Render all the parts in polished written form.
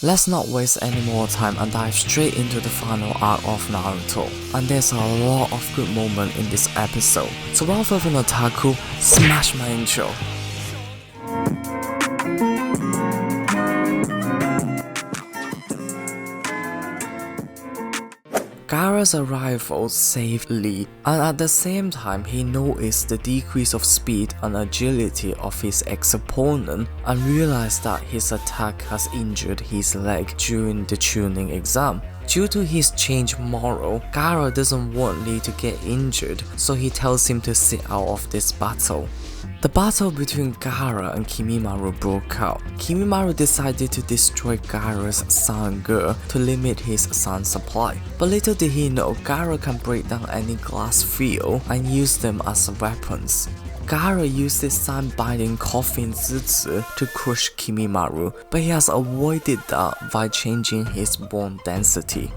Let's not waste any more time and dive straight into the final arc of Naruto. And there's a lot of good moments in this episode. So without further ado, Otaku, smash my intro. GAARA's arrival saved Lee, and at the same time he noticed the decrease of speed and agility of his ex-opponent and realized that his attack has injured his leg during the tuning exam. Due to his changed moral, GAARA doesn't want Lee to get injured, so he tells him to sit out of this battle. The battle between GAARA and KIMIMARO broke out. KIMIMARO decided to destroy GAARA's sun girl to limit his sun supply. But little did he know, GAARA can break down any glass field and use them as weapons. GAARA used his sun-binding coffin Zi to crush KIMIMARO, but he has avoided that by changing his bone density.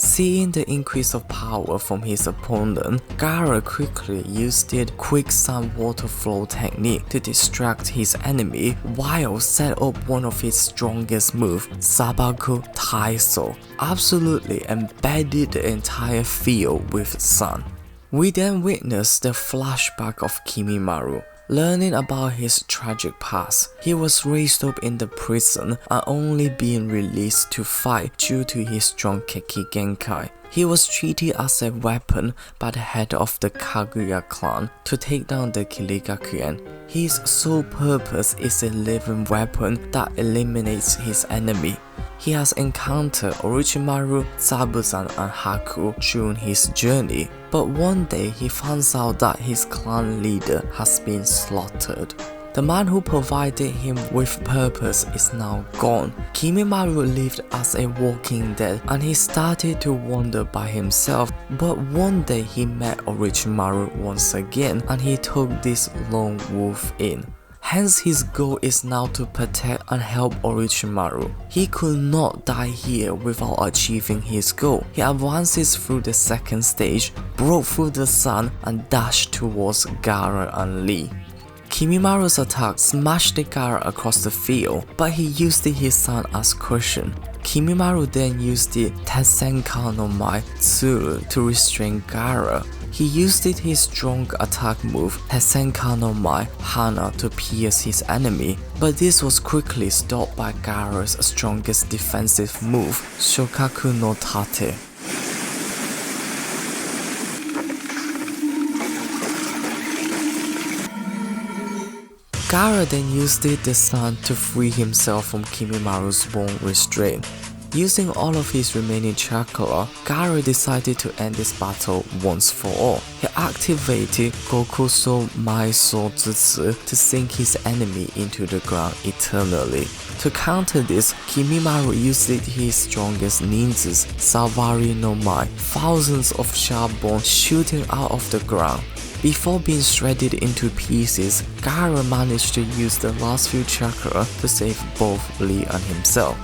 Seeing the increase of power from his opponent, GAARA quickly used the quick sun water flow technique to distract his enemy while set up one of his strongest moves, Sabaku Taiso, absolutely embedded the entire field with sun. We then witnessed the flashback of KIMIMARO. Learning about his tragic past, he was raised up in the prison and only being released to fight due to his strong Keki Genkai. He was treated as a weapon by the head of the Kaguya clan to take down the Kirigakuen. His sole purpose is a living weapon that eliminates his enemy. He has encountered Orochimaru, Zabuza and Haku during his journey, but one day he finds out that his clan leader has been slaughtered. The man who provided him with purpose is now gone. KIMIMARO lived as a walking dead and he started to wander by himself, but one day he met Orochimaru once again and he took this lone wolf in. Hence his goal is now to protect and help Orochimaru. He could not die here without achieving his goal. He advances through the second stage, broke through the sun and dashed towards GAARA and Lee. KIMIMARO's attack smashed the GAARA across the field, but he used his sun as cushion. KIMIMARO then used the Tessenka no Mai Tsuru to restrain GAARA. He used his strong attack move Tessenka no Mai Hana to pierce his enemy, but this was quickly stopped by GAARA's strongest defensive move, Shokaku no Tate. GAARA then used the sun to free himself from KIMIMARO's bone restraint. Using all of his remaining chakra, GAARA decided to end this battle once for all. He activated Gokuso Maiso Zi to sink his enemy into the ground eternally. To counter this, KIMIMARO used his strongest ninjas, Savari no Mai, thousands of sharp bones shooting out of the ground. Before being shredded into pieces, GAARA managed to use the last few chakra to save both Lee and himself.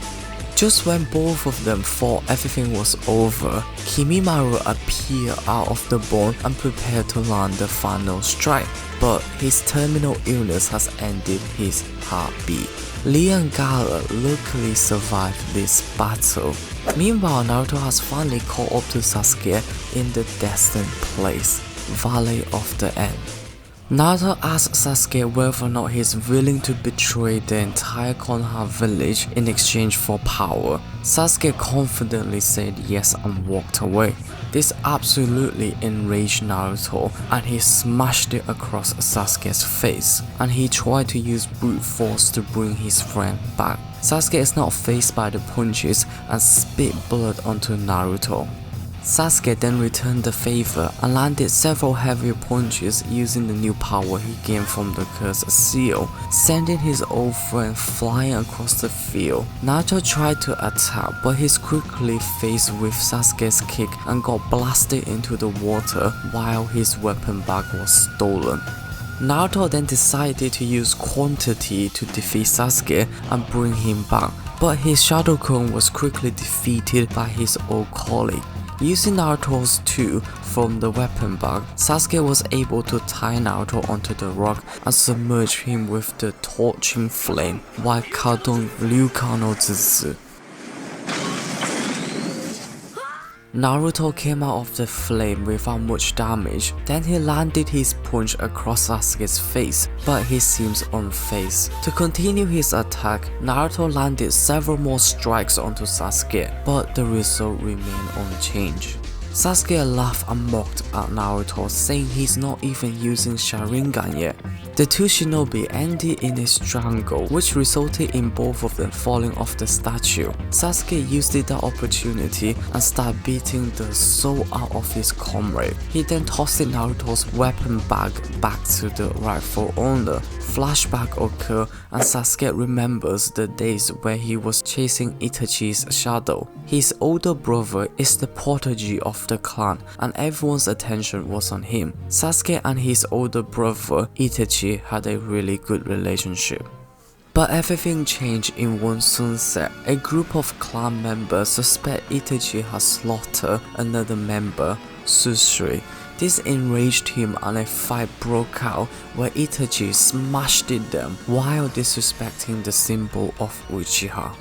Just when both of them thought everything was over, KIMIMARO appeared out of the bone and prepared to land the final strike, but his terminal illness has ended his heartbeat. Lee and GAARA luckily survived this battle. Meanwhile, Naruto has finally caught up to Sasuke in the destined place, Valley of the End. Naruto asks Sasuke whether or not he is willing to betray the entire Konoha village in exchange for power. Sasuke confidently said yes and walked away. This absolutely enraged Naruto and he smashed it across Sasuke's face, and he tried to use brute force to bring his friend back. Sasuke is not fazed by the punches and spit blood onto Naruto. Sasuke then returned the favor and landed several heavy punches using the new power he gained from the cursed seal, sending his old friend flying across the field. Naruto tried to attack, but he's quickly faced with Sasuke's kick and got blasted into the water while his weapon bag was stolen. Naruto then decided to use quantity to defeat Sasuke and bring him back, but his Shadow Clone was quickly defeated by his old colleague. Using Naruto's 2 from the weapon bag, Sasuke was able to tie Naruto onto the rock and submerge him with the torching flame while Kadon Ryuka no Jutsu. Naruto came out of the flame without much damage, then he landed his punch across Sasuke's face, but he seems unfazed. To continue his attack, Naruto landed several more strikes onto Sasuke, but the result remained unchanged. Sasuke laughed and mocked at Naruto, saying he's not even using Sharingan yet. The two shinobi ended in a strangle, which resulted in both of them falling off the statue. Sasuke used that opportunity and started beating the soul out of his comrade. He then tossed Naruto's weapon bag back to the rightful owner. Flashback occur and Sasuke remembers the days where he was chasing Itachi's shadow. His older brother is the protege of the clan and everyone's attention was on him. Sasuke and his older brother Itachi had a really good relationship. But everything changed in one sunset. A group of clan members suspect Itachi has slaughtered another member, Susui. This enraged him and a fight broke out where Itachi smashed them while disrespecting the symbol of Uchiha.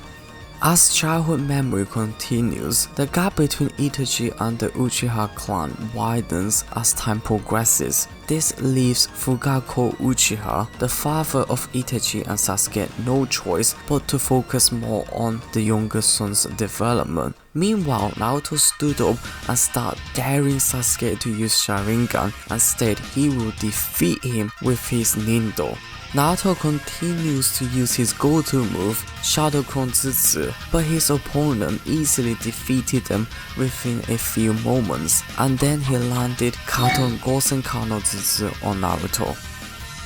As childhood memory continues, the gap between Itachi and the Uchiha clan widens as time progresses. This leaves Fugaku Uchiha, the father of Itachi and Sasuke, no choice but to focus more on the younger son's development. Meanwhile, Naruto stood up and started daring Sasuke to use Sharingan and said he will defeat him with his Nindo. Naruto continues to use his go-to move, Shadow Clone Jutsu, but his opponent easily defeated him within a few moments, and then he landed Katon Gosen Kano Jutsu on Naruto.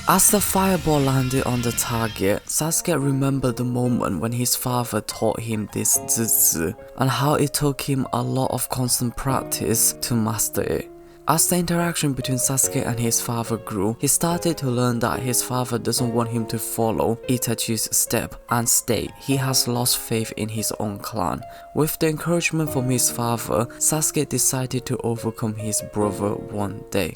As the fireball landed on the target, Sasuke remembered the moment when his father taught him this jutsu, and how it took him a lot of constant practice to master it. As the interaction between Sasuke and his father grew, he started to learn that his father doesn't want him to follow Itachi's step and state he has lost faith in his own clan. With the encouragement from his father, Sasuke decided to overcome his brother one day.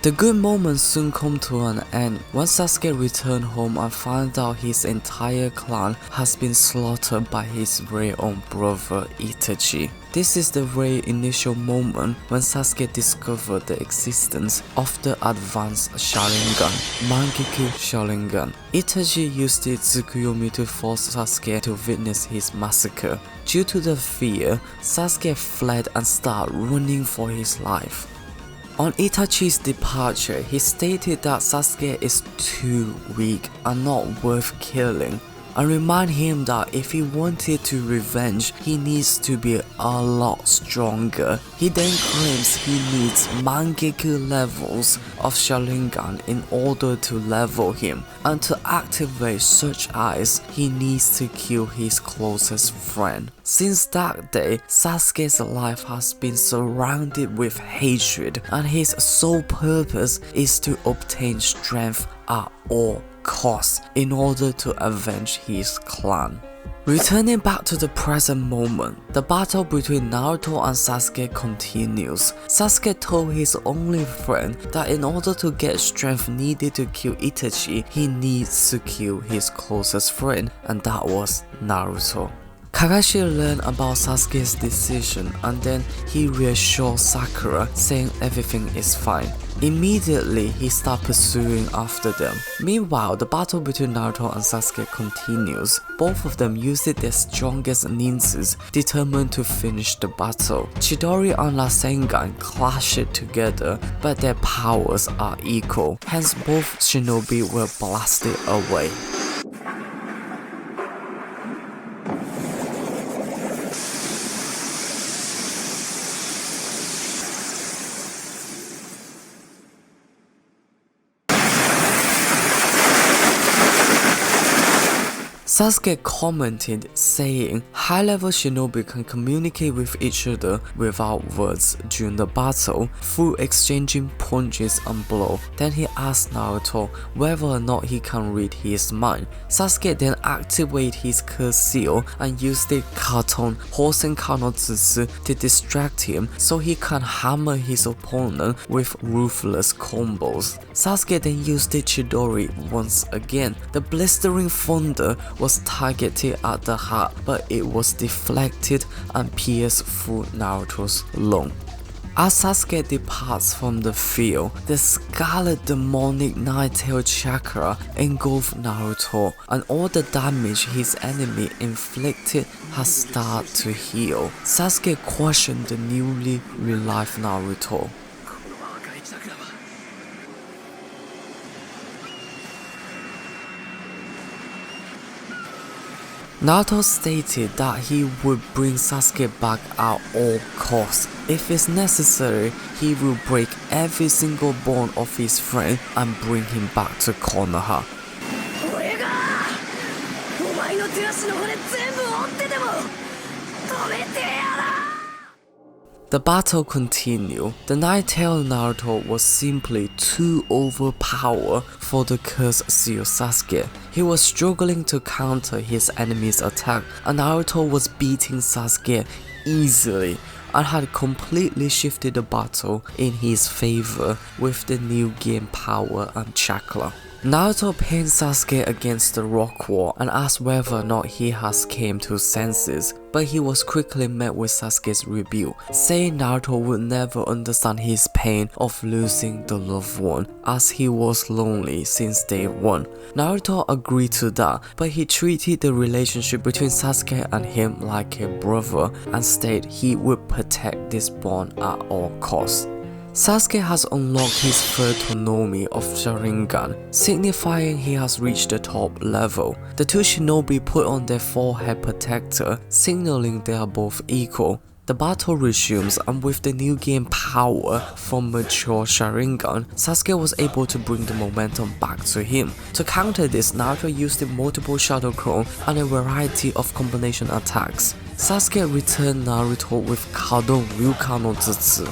The good moments soon come to an end when Sasuke returned home and found out his entire clan has been slaughtered by his very own brother Itachi. This is the very initial moment when Sasuke discovered the existence of the advanced Sharingan, Mangekyou Sharingan. Itachi used its Tsukuyomi to force Sasuke to witness his massacre. Due to the fear, Sasuke fled and started running for his life. On Itachi's departure, he stated that Sasuke is too weak and not worth killing, and remind him that if he wanted to revenge, he needs to be a lot stronger. He then claims he needs Mangekyou levels of Sharingan in order to level him, and to activate such eyes, he needs to kill his closest friend. Since that day, Sasuke's life has been surrounded with hatred, and his sole purpose is to obtain strength at all costs in order to avenge his clan. Returning back to the present moment, the battle between Naruto and Sasuke continues. Sasuke told his only friend that in order to get strength needed to kill Itachi, he needs to kill his closest friend, and that was Naruto. Kakashi learned about Sasuke's decision and then he reassured Sakura, saying everything is fine. Immediately, he started pursuing after them. Meanwhile, the battle between Naruto and Sasuke continues. Both of them used their strongest ninjas, determined to finish the battle. Chidori and Rasengan clash it together, but their powers are equal, hence both shinobi were blasted away. Sasuke commented saying high-level shinobi can communicate with each other without words during the battle through exchanging punches and blows. Then he asked Naruto whether or not he can read his mind. Sasuke then activated his curse seal and used the Katon Hosen Kano Jutsu to distract him so he can hammer his opponent with ruthless combos. Sasuke then used the Chidori once again. The blistering thunder was was targeted at the heart, but it was deflected and pierced through Naruto's lung. As Sasuke departs from the field, the scarlet demonic nine-tailed chakra engulfs Naruto, and all the damage his enemy inflicted has started to heal. Sasuke questioned the newly revived Naruto. Naruto stated that he would bring Sasuke back at all costs. If it's necessary, he will break every single bone of his friend and bring him back to Konoha. The battle continued. The nine-tailed Naruto was simply too overpowered for the cursed seal Sasuke. He was struggling to counter his enemy's attack, and Naruto was beating Sasuke easily and had completely shifted the battle in his favor with the new game power and chakra. Naruto pinned Sasuke against the rock wall and asked whether or not he has came to senses, but he was quickly met with Sasuke's rebuke, saying Naruto would never understand his pain of losing the loved one, as he was lonely since day one. Naruto agreed to that, but he treated the relationship between Sasuke and him like a brother and stated he would protect this bond at all costs. Sasuke has unlocked his third Tonomi of Sharingan, signifying he has reached the top level. The two shinobi put on their forehead protector, signaling they are both equal. The battle resumes, and with the new game power from mature Sharingan, Sasuke was able to bring the momentum back to him. To counter this, Naruto used multiple Shadow Clone and a variety of combination attacks. Sasuke returned Naruto with Kadon Ryukan no Jutsu.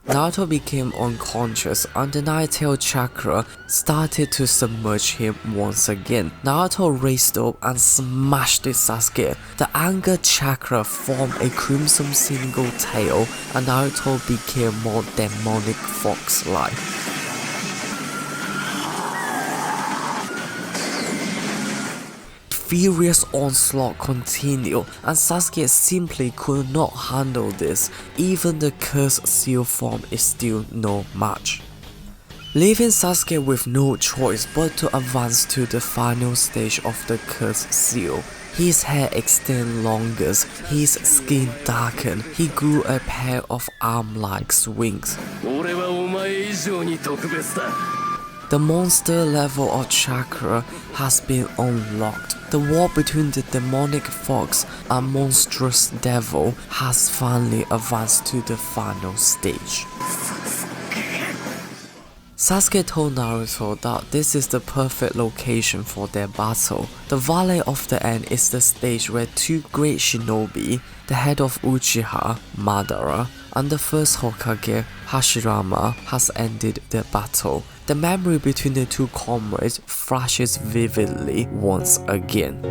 Naruto became unconscious and the nine-tailed chakra started to submerge him once again. Naruto raced up and smashed at Sasuke. The anger chakra formed a crimson single tail and Naruto became more demonic fox-like. Furious onslaught continued, and Sasuke simply could not handle this. Even the cursed seal form is still no match, leaving Sasuke with no choice but to advance to the final stage of the cursed seal. His hair extended longer, his skin darkened, he grew a pair of arm-like wings. The monster level of chakra has been unlocked. The war between the demonic fox and monstrous devil has finally advanced to the final stage. Sasuke told Naruto that this is the perfect location for their battle. The Valley of the End is the stage where two great shinobi, the head of Uchiha, Madara, and the first Hokage, Hashirama, has ended their battle. The memory between the two comrades flashes vividly once again.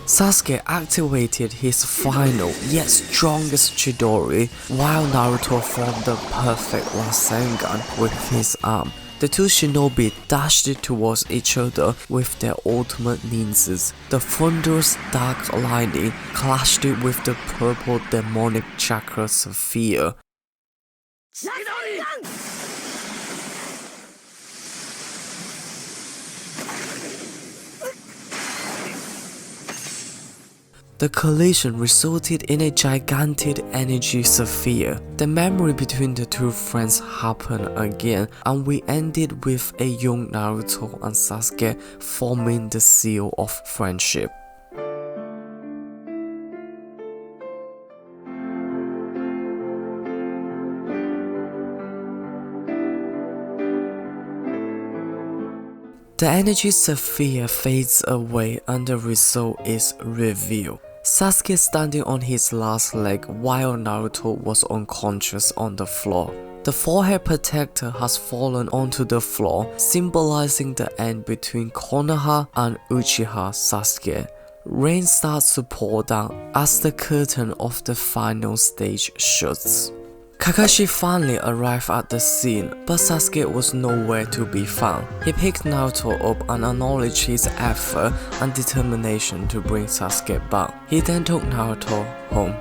Sasuke activated his final yet strongest Chidori while Naruto formed the perfect Rasengan with his arm. The two shinobi dashed towards each other with their ultimate ninjas. The thunderous dark lightning clashed with the purple demonic chakra sphere. The collision resulted in a gigantic energy sphere. The memory between the two friends happened again, and we ended with a young Naruto and Sasuke forming the seal of friendship. The energy sphere fades away and the result is revealed. Sasuke standing on his last leg while Naruto was unconscious on the floor. The forehead protector has fallen onto the floor, symbolizing the end between Konoha and Uchiha Sasuke. Rain starts to pour down as the curtain of the final stage shuts. Kakashi finally arrived at the scene, but Sasuke was nowhere to be found. He picked Naruto up and acknowledged his effort and determination to bring Sasuke back. He then took Naruto home.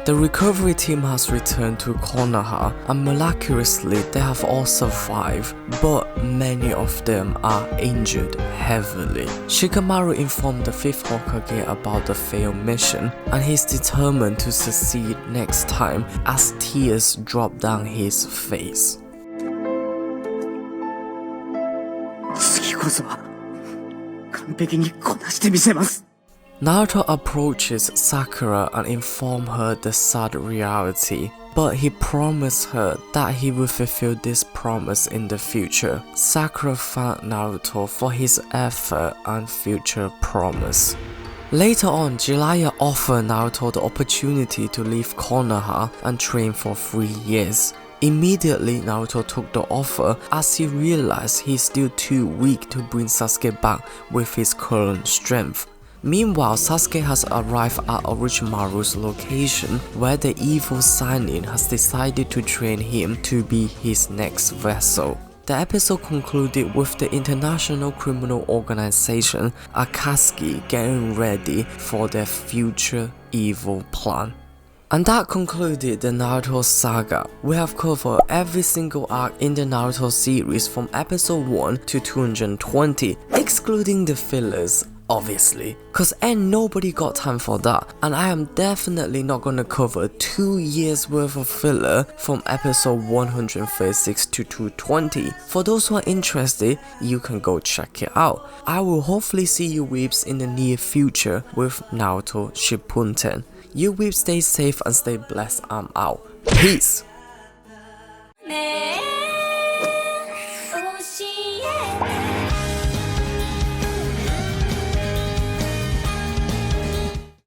The recovery team has returned to Konoha, and miraculously they have all survived, but many of them are injured heavily. Shikamaru informed the 5th Hokage about the failed mission, and he's determined to succeed next time as tears drop down his face. 次こそは完璧にこなしてみせます。 Naruto approaches Sakura and informs her the sad reality, but he promised her that he will fulfill this promise in the future. Sakura thanked Naruto for his effort and future promise. Later on, Jiraiya offered Naruto the opportunity to leave Konoha and train for 3 years. Immediately, Naruto took the offer as he realized he's still too weak to bring Sasuke back with his current strength. Meanwhile, Sasuke has arrived at Orochimaru's location where the evil Sannin has decided to train him to be his next vessel. The episode concluded with the international criminal organization Akatsuki getting ready for their future evil plan. And that concluded the Naruto saga. We have covered every single arc in the Naruto series from episode 1 to 220, excluding the fillers. Obviously, cause ain't nobody got time for that, and I am definitely not gonna cover 2 years worth of filler from episode 136 to 220. For those who are interested, you can go check it out. I will hopefully see you weebs in the near future with Naruto Shippuden. You weebs stay safe and stay blessed. I'm out. Peace!